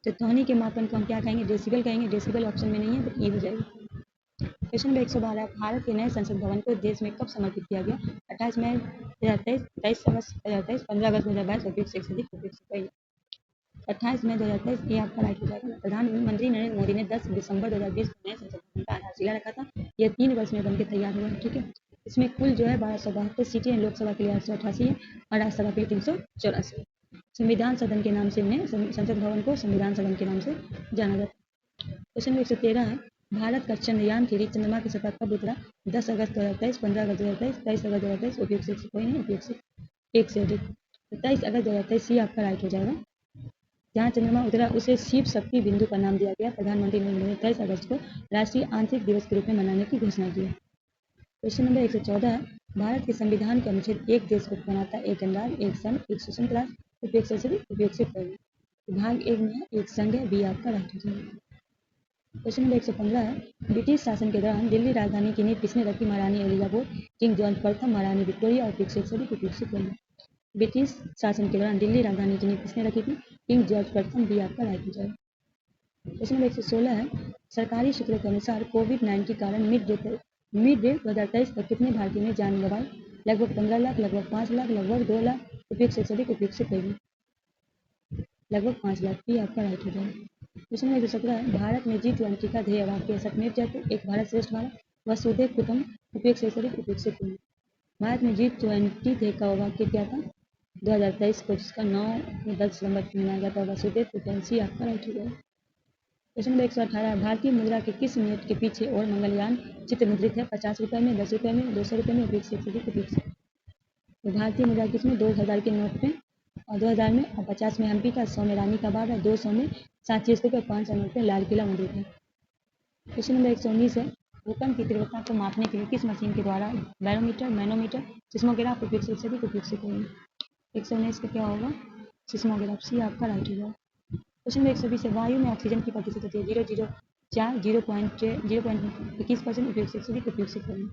तो ध्वनि के मापन को हम क्या कहेंगे? डेसिबल कहेंगे। डेसिबल ऑप्शन में नहीं है तो ई हो जाएगा। क्वेश्चन नंबर 112 भारत के नए संसद भवन को देश में कब समर्पित किया गया? 28 मई 2023, 23 अगस्त 2023, 15 अगस्त 2022, उपयुक्त से एक से अधिक उपयुक्त से 28 मई 2023 ये आपका राइट हो जाएगा। प्रधानमंत्री नरेंद्र मोदी ने 10 दिसंबर 2020 को नए संसद भवन का आधारशिला रखा था। यह 3 वर्ष में बनकर तैयार हुआ है। ठीक है, इसमें कुल जो है 1272 सीटें हैं। लोकसभा के लिए 888 है और राज्यसभा के लिए 384। संविधान सदन के नाम से इन्हें संसद भवन को संविधान सदन के नाम से जाना जाता है। क्वेश्चन नंबर 113 है भारत का चंद्रयान 3 चंद्रमा की सतह कब उतरा? 10 अगस्त 2023, 15 अगस्त 2023, 23 अगस्त 2023, उपयुक्त से कोई नहीं, उपयुक्त से एक से अधिक। 23 अगस्त 2023 सी आपका राइट हो जाएगा। जहाँ चंद्रमा उतरा उसे शिव शक्ति बिंदु का नाम दिया गया। प्रधानमंत्री नरेंद्र मोदी ने 23 अगस्त को राष्ट्रीय आंतरिक दिवस के रूप में मनाने की घोषणा की है। क्वेश्चन नंबर 114 है भारत के संविधान के अनुच्छेद एक देश को बनाता है? एक गणराज्य, एक संघ, एक स्वतंत्र राज्य, उपयुक्त से अधिक उपयुक्त से कोई नहीं। भाग एक में एक संघ है बी आपका राइट हो जाएगा। क्वेश्चन नंबर 115 है ब्रिटिश शासन के दौरान दिल्ली राजधानी की नींव किसने रखी? महारानी एलिजाबेथ, किंग जॉर्ज प्रथम, महारानी विक्टोरिया, उपयुक्त से एक से अधिक उपयुक्त से कोई नहीं। ब्रिटिश शासन के दौरान दिल्ली राजधानी की नींव किसने रखी थी? किंग जॉर्ज प्रथम बी आपका राइट हो जाएगा। क्वेश्चन नंबर 116 है सरकारी सूत्रों के अनुसार कोविड-19 के कारण मिड डे 2023 तक कितने भारतीयों ने जान गंवाई? लगभग 15 लाख, लगभग 5 लाख, लगभग 2 लाख, उपयुक्त से अधिक उपयुक्त से कोई नहीं। लगभग 5 लाख भी आपका राइट हो जाएगा। क्वेश्चन नंबर 117 है भारत में G20 का ध्येय वाक्य सतमेव जयते, एक भारत श्रेष्ठ भारत, वसुधैव कुटुंबकम, उपयुक्त से अधिक उपयुक्त से कोई नहीं। भारत में G20 ध्येय का वाक्य क्या था 2023 को, जिसका 9 में 10 दिसंबर को मनाया जाता है? वसुधैव कुटुंबकम सी आपका राइट हो जाएगा। क्वेश्चन नंबर 118 भारतीय मुद्रा के किस मिनट के पीछे और मंगलयान चित्र मुद्रित है? 50 रुपये में, 10 रुपये में, 200 रुपये में, उपयुक्त से अधिक उपयुक्त से। तो भारतीय मुद्रा किसमें 2000 के नोट में और 2000 में और 50 में हम्पी का, 100 में रानी का बाग है, 200 में सांची स्तूप है, 500 नोट में लाल किला मुद्रित है। क्वेश्चन नंबर 119 है भूकंप की तीव्रता को मापने के लिए किस मशीन के द्वारा बैरोमीटर, मैनोमीटर, सिस्मोग्राफ, उपयुक्त से अधिक उपयुक्त से कोई। 119 का क्या होगा? सिस्मोग्राफ सी आपका राइट होगा। क्वेश्चन नंबर 120 है वायु में ऑक्सीजन की प्रतिशत होती है 0.04, 0.21%, उपयुक्त से अधिक उपयुक्त से कोई।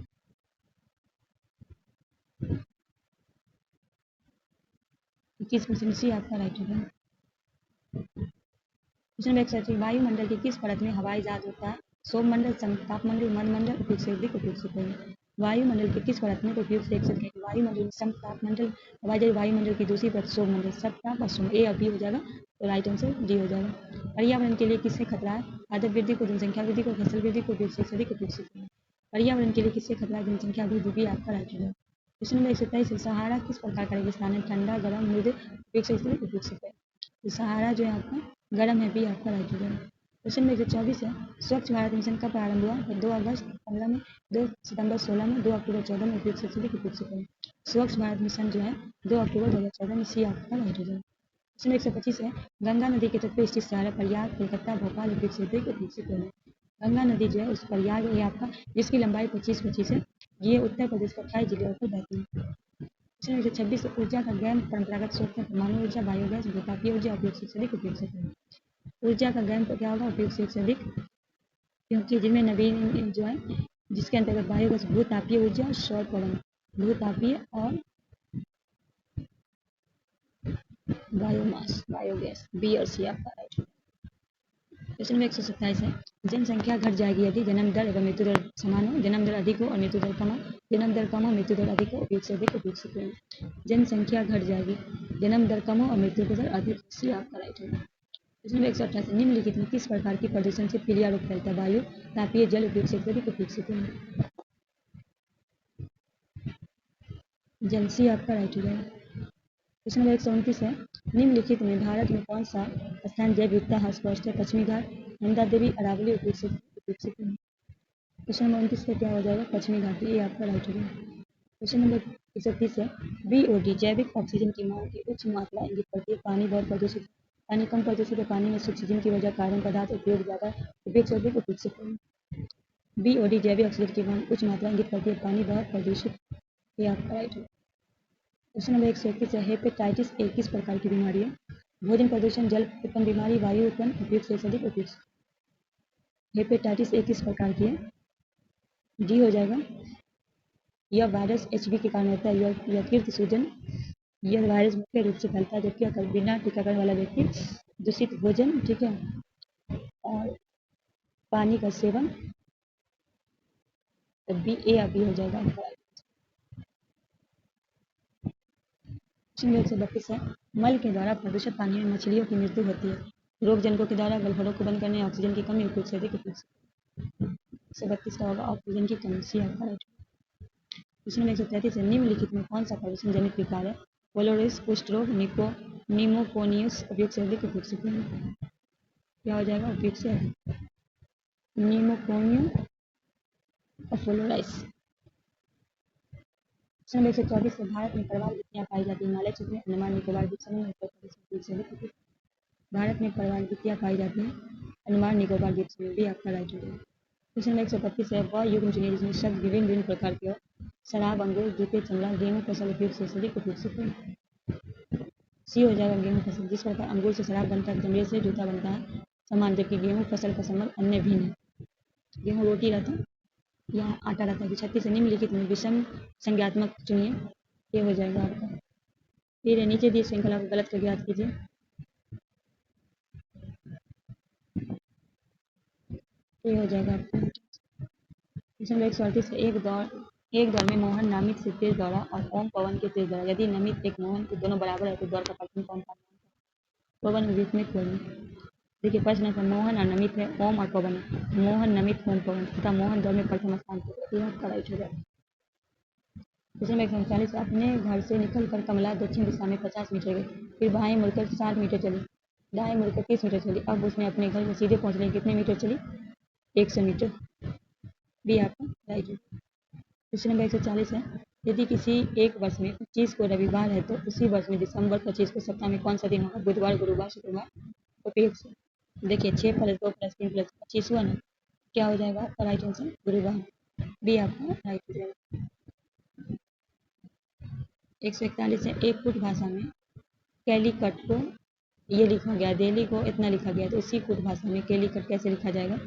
21% सी आपका राइट होगा। क्वेश्चन नंबर 160 वायुमंडल की किस परत में हवाई जहाज होता है? सौरमंडल, समतापमंडल, मंडल, उपयुक्त से अधिक उपयुक्त से कोई। वायुमंडल की किस परत में तो उपयुक्त से एक से अधिक। वायुमंडल में समतापमंडल, हवाई जहाज वायुमंडल की दूसरी परत सौरमंडल, सबताप और सोम ए और बी हो जाएगा। तो राइट आंसर डी हो जाएगा। पर्यावरण के लिए किससे खतरा है? आदत वृद्धि को, जनसंख्या वृद्धि को, फसल वृद्धि को, उपयुक्त से अधिक उपयुक्त से कोई। पर्यावरण के लिए किससे खतरा है? जनसंख्या वृद्धि भी आपका राइट हो जाएगा। क्वेश्चन नंबर 123 सहारा किस प्रकार का रेगिस्तान है? ठंडा, गर्म, मृदु, उपयुक्त से अधिक उपयुक्त से कोई। सहारा जो है आपका गर्म है भी आपका राइट हो जाएगा। क्वेश्चन नंबर 124 है स्वच्छ भारत मिशन कब प्रारंभ हुआ? 2 अगस्त 15 में, 2 सितंबर 16 में, 2 अक्टूबर 14 में, उपयुक्त से अधिक उपयुक्त से कोई। स्वच्छ भारत मिशन जो है 2 अक्टूबर 2014 में सी आपका राइट हो जाएगा। क्वेश्चन 125 है गंगा नदी के तट पर स्थित शहर है प्रयाग, कोलकाता, भोपाल, उपयुक्त से अधिक उपयुक्त से कोई। गंगा नदी जो है उस प्रयाग है आपका, जिसकी लंबाई 25 है। ये उत्तर प्रदेश के 28 जिलों पर बहती है। क्वेश्चन 126 ऊर्जा का गैम परंपरागत स्रोत है परमाणु ऊर्जा, बायोगैस, भूतापीय ऊर्जा, उपयुक्त से अधिक उपयुक्त से कोई। ऊर्जा का गैम क्या होगा? उपयुक्त से एक से अधिक, क्योंकि जिनमें नवीन जो है जिसके अंतर्गत बायोगैस, भूतापीय ऊर्जा, सौर पवन, भूतापीय और बायोमास, बायोगैस बी और सी आपका राइट। क्वेश्चन नंबर 127 है जनसंख्या घट जाएगी यदि जन्म दर एवं मृत्यु दर समान हो, जन्म दर अधिक हो और मृत्यु दर कम हो, जन्म दर कम हो मृत्यु दर अधिक हो, उपयुक्त से अधिक उपयुक्त से कोई। जनसंख्या घट जाएगी, जन्म दर कम हो और मृत्यु दर अधिक, सी आपका राइट होगा। प्रश्न नंबर 128 निम्नलिखित में किस प्रकार की प्रदूषण से पीलिया रोग फैलता है? वायु, तापीय, जल उपयोग से अत्यधिक उपयोग से कम। जल सी आपका राइट हो जाएगा। प्रश्न नंबर 129 है निम्नलिखित में भारत में कौन सा स्थान जैव विविधता हॉटस्पॉट है? पश्चिमी घाट, नंदा देवी, अरावली, उपयोग से कम। क्वेश्चन नंबर 29 का क्या हो जाएगा? पश्चिमी घाट, ये आपका राइट हो जाएगा। क्वेश्चन नंबर 130 है बीओडी जैविक ऑक्सीजन की मांग की उच्च मात्रा इंगित करती है। पानी बहुत प्रदूषित, पानी कम प्रदूषित है, पानी में ऑक्सीजन की वजह कार्बन पदार्थ उपयोग ज़्यादा, उपयोग से अधिक, उपयोग से कम। बीओडी जैविक ऑक्सीजन की मांग उच्च मात्रा इंगित करती है, पानी बहुत प्रदूषित, ये आपका राइट है। क्वेश्चन नंबर 131 है हेपेटाइटिस ए किस प्रकार की बीमारी है? भोजन प्रदूषण, जल उत्पन्न बीमारी, वायु उत्पन्न, उपयोग से अधिक, उपयोग से। हेपेटाइटिस ए किस प्रकार की है? डी हो जाएगा। यह वायरस एचवी के कारण होता है। यकृत सूजन, यह वायरस मुख्य रूप से फैलता है जबकि अगर बिना टीकाकरण वाला व्यक्ति दूषित भोजन, ठीक है, और पानी का सेवन, तब भी ए या बी हो जाएगा। क्वेश्चन 132 है मल के द्वारा प्रदूषित पानी में मछलियों की मृत्यु होती है। रोग जनकों के द्वारा, गलफड़ों को बंद करने, ऑक्सीजन की कमी, उपयोग से अधिक, उपयोग से। 132 का होगा ऑक्सीजन की कमी, सी आपका राइट। क्वेश्चन नंबर 133 है निम्नलिखित में कौन सा प्रदूषण जनित विकार है? कोलोरिस, कुष्ठ रोग, निमोकोनियस, उपयोग से अधिक, उपयोग से कम। क्या हो जाएगा? उपयोग से अधिक, निमोकोनियम और फ्लोराइस। क्वेश्चन नंबर 124 है भारत में प्रवाल गिद्धियां पाई जाती है। हिमालय क्षेत्र में, अंडमान निकोबार द्वीप समूह में, उत्तर प्रदेश में, उपयोग से अधिक। भारत में प्रवाल गिद्धियां पाई जाती हैं अंडमान निकोबार द्वीप समूह, भी आपका राइट हो जाएगा। क्वेश्चन नंबर 125 है वह युग्म चुनिए जिसमें शब्द विभिन्न विभिन्न प्रकार के हो। शराब, अंगूर, जूते, चमड़ा, गेहूं फसल, उपयोग से अधिक, उपयोग से कम। सी हो जाएगा गेहूं फसल। जिस प्रकार अंगूर से शराब बनता है, चमड़े से जूता बनता है समान, जबकि गेहूं फसल का संबंध अन्य भिन्न है। गेहूं रोटी रहता है, यहाँ आटा रहता है। 36 से निम्नलिखित में विषम संज्ञात्मक चुनिए, ये हो जाएगा आपका। फिर नीचे दी श्रृंखला को गलत करके याद कीजिए। ये हो जाएगा आपका। क्वेश्चन नंबर 138 एक दौर में मोहन नमित से तेज दौड़ा और ओम पवन के तेज दौड़ा। यदि नमित एक मोहन के दोनों बराबर है तो दौड़ का पार्टनर कौन था? पवन विस्मित पवन। देखिए प्रश्न है मोहन और नमित है, ओम और पवन है। मोहन, नमित, ओम, पवन तथा मोहन दौड़ में प्रथम स्थान पर, यह आपका राइट हो जाएगा। क्वेश्चन नंबर 139 अपने घर से निकलकर कमला दक्षिण दिशा में 50 मीटर गई, फिर बाएं मुड़कर 60 मीटर चली, दाएं मुड़कर 30 मीटर चली। अब उसने अपने घर में सीधे पहुंचने कितने मीटर चली? 100 मीटर, भी आपका राइट है। क्वेश्चन नंबर 140 है यदि किसी एक वर्ष में 25 को रविवार है तो उसी वर्ष में दिसंबर 25 को सप्ताह में कौन सा दिन होगा? बुधवार, गुरुवार, शुक्रवार, उपयोग से। देखिए 6 + 2 + 3 + 25 हुआ ना, क्या हो जाएगा आपका राइट आंसर? गुरुवार, भी आपका राइट हो जाएगा। 141 है एक कुट भाषा में कैलीकट को ये लिखा गया, दिल्ली को इतना लिखा गया, तो उसी कुट भाषा में कैलीकट कैसे लिखा जाएगा?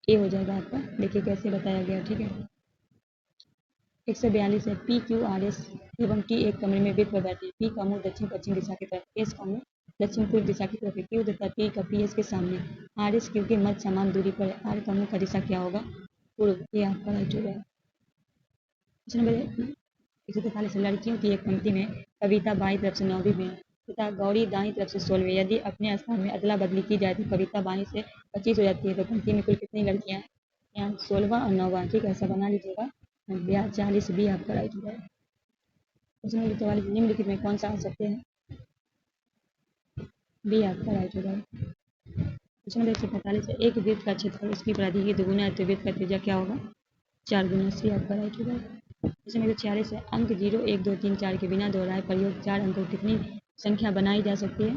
ए हो जाएगा आपका। देखिए कैसे बताया गया, ठीक है। 142 है PQRS एवं T एक कमरे में बेड पर बैठे हैं। P का मुंह दक्षिण पश्चिम दिशा की तरफ, S का मुंह दक्षिण पूर्व दिशा की तरफ है। Q तथा T का PS के सामने, RS Q के मध्य समान दूरी पर है। R का मुंह का दिशा क्या होगा? पूर्व, ये आपका राइट हो जाएगा। क्वेश्चन नंबर 143 लड़कियों की एक पंक्ति में कविता बाईं तरफ से 9वीं में तथा गौरी दाईं तरफ से 16वीं। यदि अपने स्थान में अदला बदली की जाए तो कविता बाईं से 25 हो जाती है, तो पंक्ति में कुल कितनी लड़कियां? यहाँ 16वां और 9वां, ठीक है, ऐसा बना लीजिएगा। 40 भी आपका राइट हो जाएगा। क्वेश्चन नंबर 44 निम्नलिखित में कौन सा आ सकते हैं? बी आपका राइट हो जाएगा। क्वेश्चन नंबर 145 है एक वृत्त का क्षेत्रफल उसकी परिधि की दोगुना है तो वृत्त का त्रिज्या क्या होगा? 4 गुना, सी आपका राइट हो जाएगा। क्वेश्चन नंबर 46 है अंक 0, 1, 2, 3, 4 के बिना दोहराए प्रयोग 4 अंकों की कितनी संख्या बनाई जा सकती है?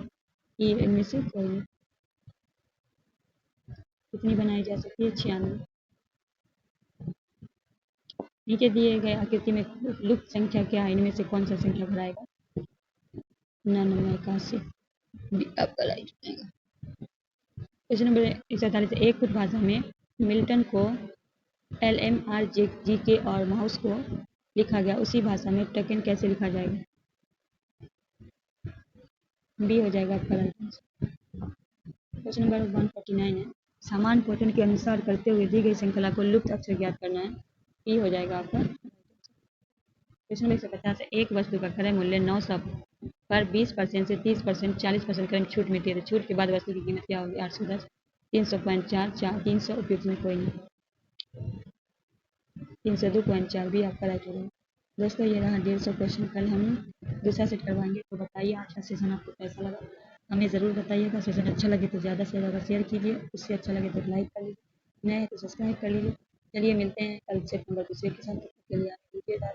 ये इनमें से कोई नहीं। कितनी बनाई जा सकती है? 96। नीचे दिए गए आकृति में लुप्त संख्या क्या है? इनमें से कौन सा संख्या भराएगा? 81। आपका राइट हो जाएगा। क्वेश्चन नंबर 147 एक कुछ भाषा में मिल्टन को LMRGK और माउस को लिखा गया, उसी भाषा में टकेन कैसे लिखा जाएगा? बी हो जाएगा आपका राइट आंसर। क्वेश्चन नंबर 149 है समान पैटर्न के अनुसार करते हुए दी गई श्रृंखला को लुप्त अक्षर ज्ञात करना है। ई हो जाएगा आपका। क्वेश्चन नंबर 150 है एक वस्तु का क्रय मूल्य 900 पर 20% से 30% 40% करेंट छूट मिलती है तो छूट के बाद वस्तु की कीमत क्या होगी? 810 300.4 300 उपयुक्त में कोई नहीं, 302.4 भी आपका राइट हो जाएगा। दोस्तों ये रहा 150 क्वेश्चन, कल हम दूसरा सेट करवाएंगे। तो बताइए आज का सेशन आपको कैसा लगा, हमें ज़रूर बताइएगा। सेशन अच्छा लगे तो ज़्यादा से ज़्यादा शेयर कीजिए, उससे अच्छा लगे तो लाइक कर लीजिए, नए हैं तो सब्सक्राइब कर लीजिए। चलिए मिलते हैं कल सेट नंबर दूसरे के साथ, तब तक के लिए आप दीजिएगा।